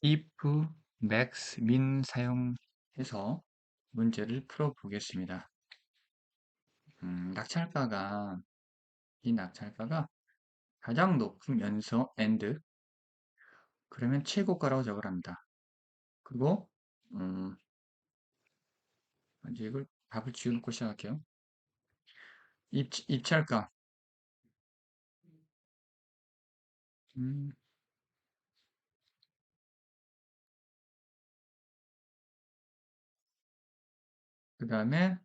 if, max, min 사용해서 문제를 풀어보겠습니다. 낙찰가가 이 낙찰가가 가장 높으면서 and 그러면 최고가라고 적으랍니다. 그리고 이제 이걸 답을 지우고 시작할게요. 입찰가 음, 그 다음에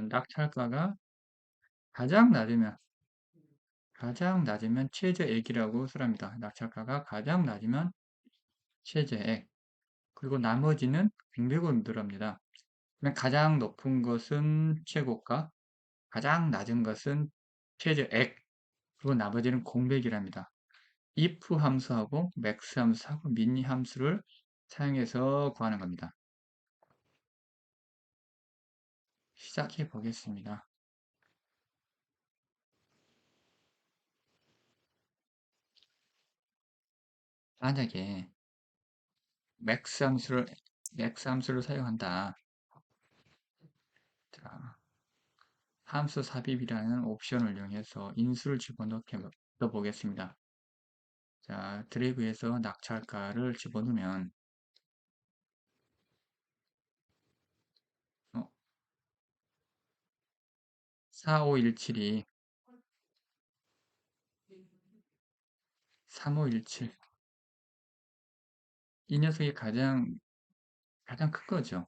낙찰가가 가장 낮으면 최저액이라고 쓰랍니다. 낙찰가가 가장 낮으면 최저액 그리고 나머지는 공백으로 들어갑니다. 그러면 가장 높은 것은 최고가, 가장 낮은 것은 최저액, 그리고 나머지는 공백이랍니다. if 함수하고 max 함수하고 min 함수를 사용해서 구하는 겁니다. 시작해 보겠습니다. 만약에 max 함수를 사용한다. 자, 함수 삽입이라는 옵션을 이용해서 인수를 집어넣어 보겠습니다. 자, 드래그해서 낙찰가를 집어넣으면 4517이 3517 이 녀석이 가장 큰 거죠.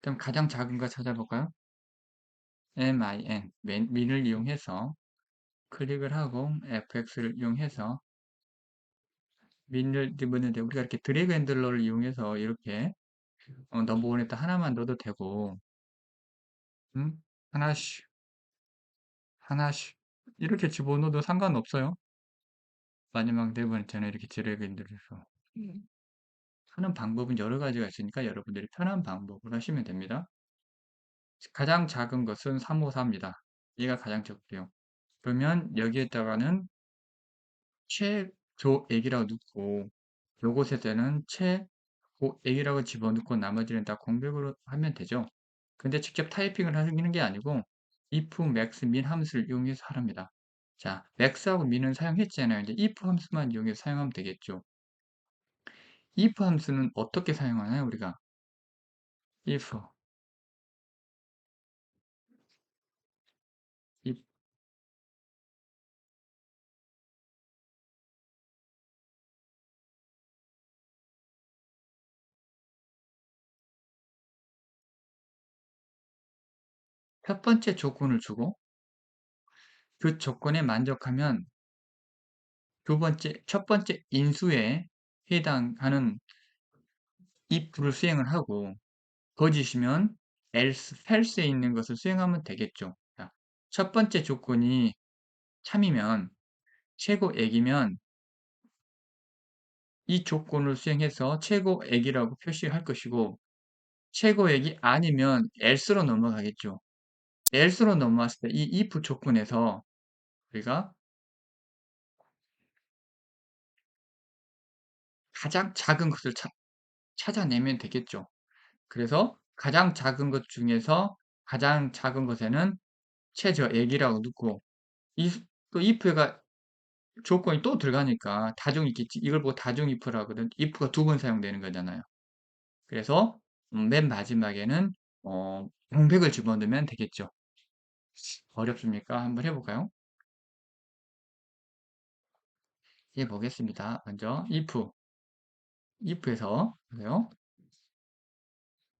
그럼 가장 작은 거 찾아볼까요? min을 이용해서 클릭을 하고 fx를 이용해서 민을 집었는데 우리가 이렇게 드래그 핸들러를 이용해서 이렇게 넘버원에다 하나만 넣어도 되고 하나씩 하나씩 이렇게 집어넣어도 상관없어요. 마지막 네 번째는 이렇게 드래그 핸들에서 하는 방법은 여러 가지가 있으니까 여러분들이 편한 방법으로 하시면 됩니다. 가장 작은 것은 354입니다. 얘가 가장 적고요. 그러면 여기에다가는 최조액이라고 넣고 요것에서는 최고액이라고 집어넣고 나머지는 다 공백으로 하면 되죠. 근데 직접 타이핑을 하는 게 아니고 if, max, min 함수를 이용해서 하랍니다. 자, max하고 min은 사용했잖아요. 이제 if 함수만 이용해서 사용하면 되겠죠. if 함수는 어떻게 사용하나요, 우리가? if, if 첫 번째 조건을 주고 그 조건에 만족하면 첫 번째 인수에 해당하는 if를 수행을 하고 거짓이면 false에 있는 것을 수행하면 되겠죠. 자, 첫 번째 조건이 참이면 최고액이면 이 조건을 수행해서 최고액이라고 표시할 것이고 최고액이 아니면 else로 넘어가겠죠. else로 넘어왔을 때 이 if 조건에서 우리가 가장 작은 것을 찾아내면 되겠죠. 그래서 가장 작은 것 중에서 가장 작은 것에는 최저액이라고 넣고 또 if가 조건이 또 들어가니까 다중 있겠지. 이걸 보고 다중 if라 하거든. if가 두 번 사용되는 거잖아요. 그래서 맨 마지막에는 공백을 집어넣으면 되겠죠. 어렵습니까? 한번 해볼까요? 해보겠습니다. 먼저 if에서 보세요.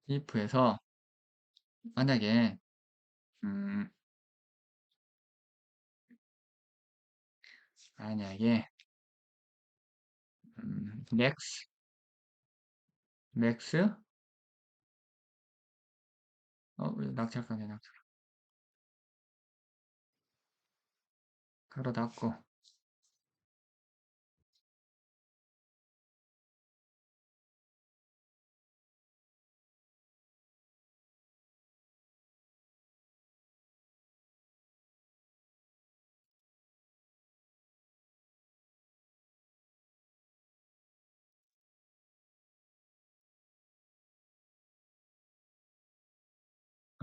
if에서 만약에 음, 만약에 max 왜 낙찰가네 낙찰 가로 닫고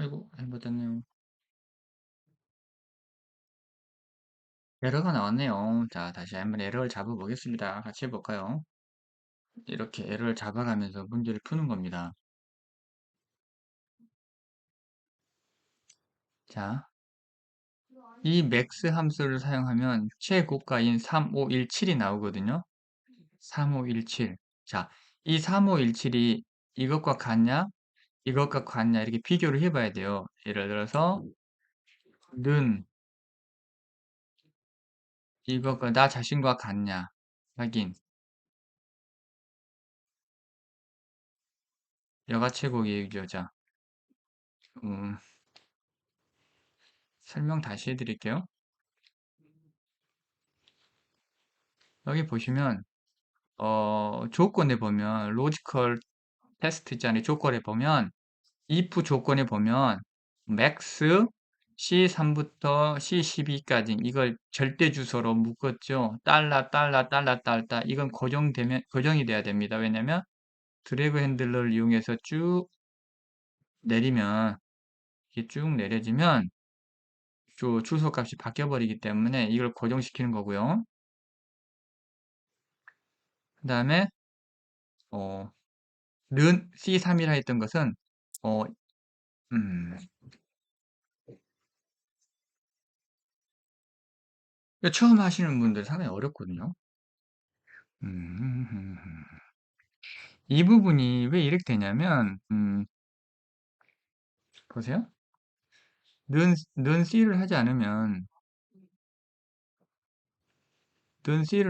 아이고, 잘못했네요. 에러가 나왔네요. 자, 다시 한번 에러를 잡아보겠습니다. 같이 해볼까요? 이렇게 에러를 잡아가면서 문제를 푸는 겁니다. 자, 이 맥스 함수를 사용하면 최고가인 3517이 나오거든요. 3517. 자, 이 3517이 이것과 같냐? 이것과 같냐? 이렇게 비교를 해봐야 돼요. 예를 들어서, 는 이것과 나 자신과 같냐? 확인. 여가 최고계획이죠. 자, 음, 설명 다시 해드릴게요. 여기 보시면, 조건에 보면, 로지컬 테스트 있잖아요. 조건에 보면, if 조건에 보면, max C3부터 C12까지 이걸 절대 주소로 묶었죠. 달러. 이건 고정이 돼야 됩니다. 왜냐면, 드래그 핸들러를 이용해서 쭉 내리면, 이게 쭉 내려지면, 주소 값이 바뀌어 버리기 때문에 이걸 고정시키는 거고요. 그 다음에 어, 는 C3이라 했던 것은 어, 음, 처음 하시는 분들 상당히 어렵거든요. 음, 이 부분이 왜 이렇게 되냐면 보세요. 는 C를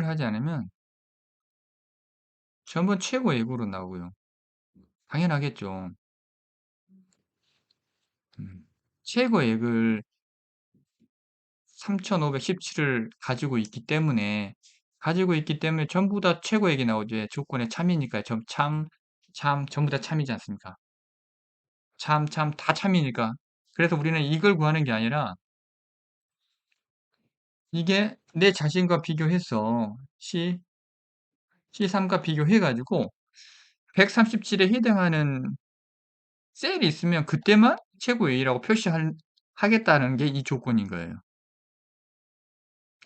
하지 않으면 전부 최고 예고로 나오고요. 당연하겠죠. 최고 액을 3517을 가지고 있기 때문에 전부 다 최고액이 나오죠. 조건에 참이니까 전부 다 참이지 않습니까? 다 참이니까. 그래서 우리는 이걸 구하는 게 아니라 이게 내 자신과 비교해서 C3과 비교해가지고 137에 해당하는 셀이 있으면 그때만 최고액이라고 하겠다는 게 이 조건인 거예요.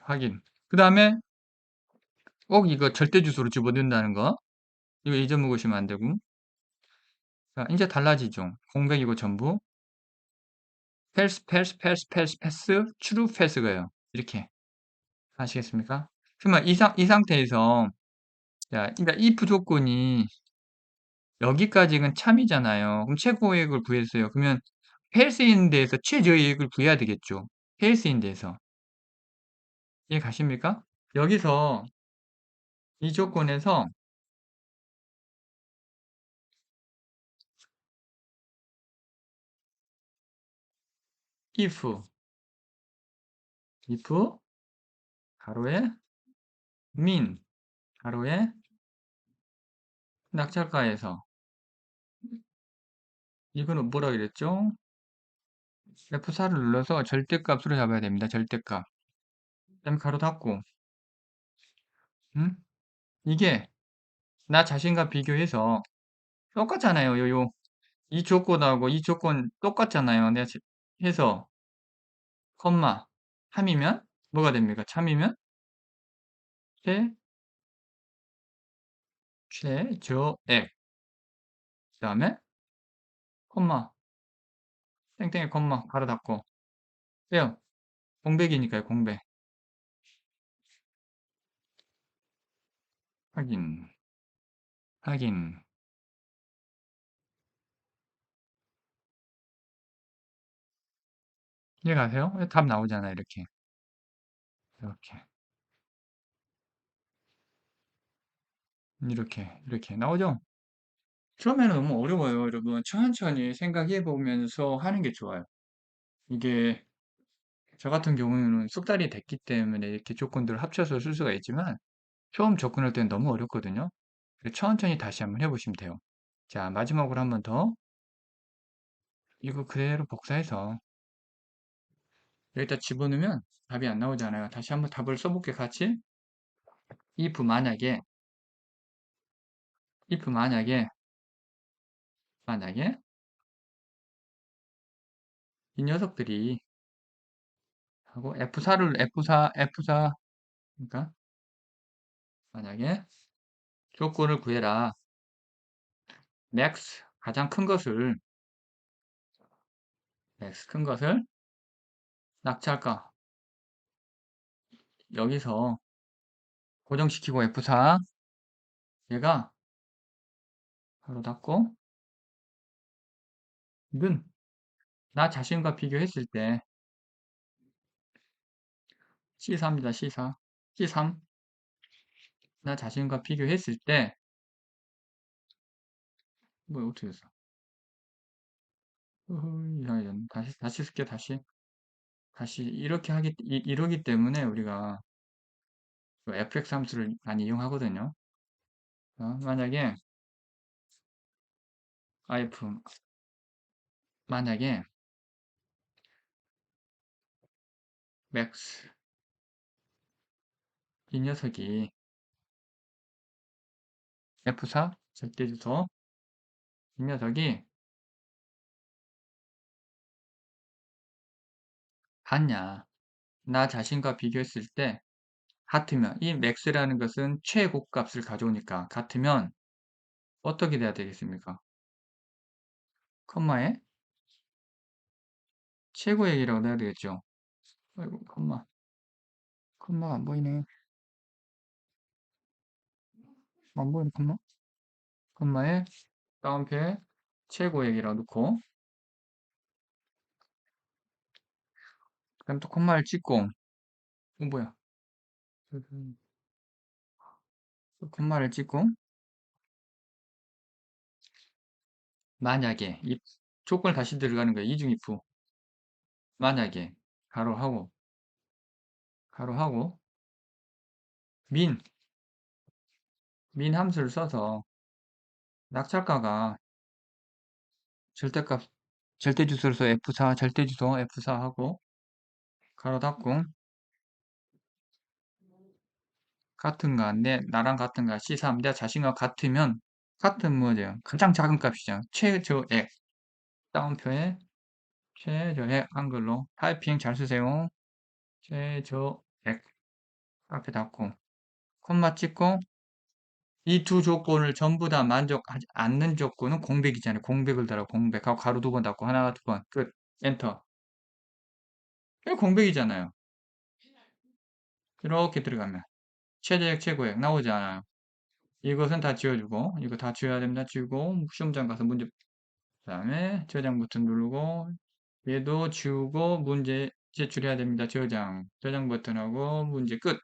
확인. 그 다음에 꼭 이거 절대 주소로 집어넣는다는 거. 이거 잊어먹으시면 안 되고. 자, 이제 달라지죠. 공백이고 전부. 패스, true, false가요. 이렇게. 아시겠습니까? 그러면 이 상태에서, 자, 그러니까 if 조건이 여기까지는 참이잖아요. 그럼 최고액을 구했어요. 그러면 false인 데에서 최저액을 구해야 되겠죠. false인 데에서. 이해 가십니까? 여기서 이 조건에서 if, if, 가로에 min, 가로에 낙찰가에서 이거는 뭐라 그랬죠? F4를 눌러서 절대값으로 잡아야 됩니다. 절대값. 그다음에 가로 닫고. 이게 나 자신과 비교해서 똑같잖아요. 이 조건하고 이 조건 똑같잖아요. 해서 컴마 함이면 뭐가 됩니까? 참이면 최 최저액. 그다음에 컴마 땡땡이 컴마 가로 닫고. 왜요? 공백이니까요. 공백. 확인. 확인. 이해가세요? 답 나오잖아요. 이렇게. 이렇게. 이렇게 나오죠? 처음에는 너무 어려워요, 여러분. 천천히 생각해 보면서 하는 게 좋아요. 이게 저 같은 경우에는 석 달이 됐기 때문에 이렇게 조건들을 합쳐서 쓸 수가 있지만 처음 접근할 때는 너무 어렵거든요. 그래서 천천히 다시 한번 해보시면 돼요. 자, 마지막으로 한번 더 이거 그대로 복사해서 여기다 집어넣으면 답이 안 나오잖아요. 다시 한번 답을 써볼게 같이. if 만약에 if 만약에 이 녀석들이 하고 F4, 그러니까 만약에 조건을 구해라. max 가장 큰 것을 낙찰가 여기서 고정시키고 F4 얘가 바로 닫고 는 나 자신과 비교했을 때 C4입니다. C4 C3 나 자신과 비교했을 때 뭐 어떻게 됐어? 이상해졌네. 다시 쓸게 다시 이러기 때문에 우리가 fx 함수를 많이 이용하거든요. 만약에 if 만약에 max 이 녀석이 F4 절대주소 이 녀석이 같냐 나 자신과 비교했을 때 같으면 이 max라는 것은 최고값을 가져오니까 같으면 어떻게 돼야 되겠습니까? 컴마에 최고액이라고 넣어야 되겠죠. 아이고 컴마가 안 보이네. 안 보이네 컴마에 다운표에 최고액이라고 넣고 그럼 또 콤마를 찍고 뭐야 또 콤마를 찍고 만약에 이 조건을 다시 들어가는 거야 이중 if 만약에 가로하고 민 함수를 써서 낙찰가가 절대값 절대주소로서 F4 절대주소 F4 하고 가로 닫고 같은가 나랑 같은가 C3 내가 자신과 같으면 같은 뭐죠 가장 작은 값이죠 최저액 다운표에 최저액 한글로 타이핑 잘 쓰세요 최저액 앞에 닫고 콤마 찍고 이 두 조건을 전부 다 만족하지 않는 조건은 공백이잖아요 공백을 달아 공백하고 가로 두 번 닫고 하나 두 번 끝 엔터 이거 공백이잖아요 이렇게 들어가면 최저액 최고액 나오지 않아요 이것은 다 지워주고 이거 다 지워야 됩니다 지우고 시험장 가서 문제 그 다음에 저장 버튼 누르고 얘도 지우고 문제 제출해야 됩니다 저장 버튼하고 문제 끝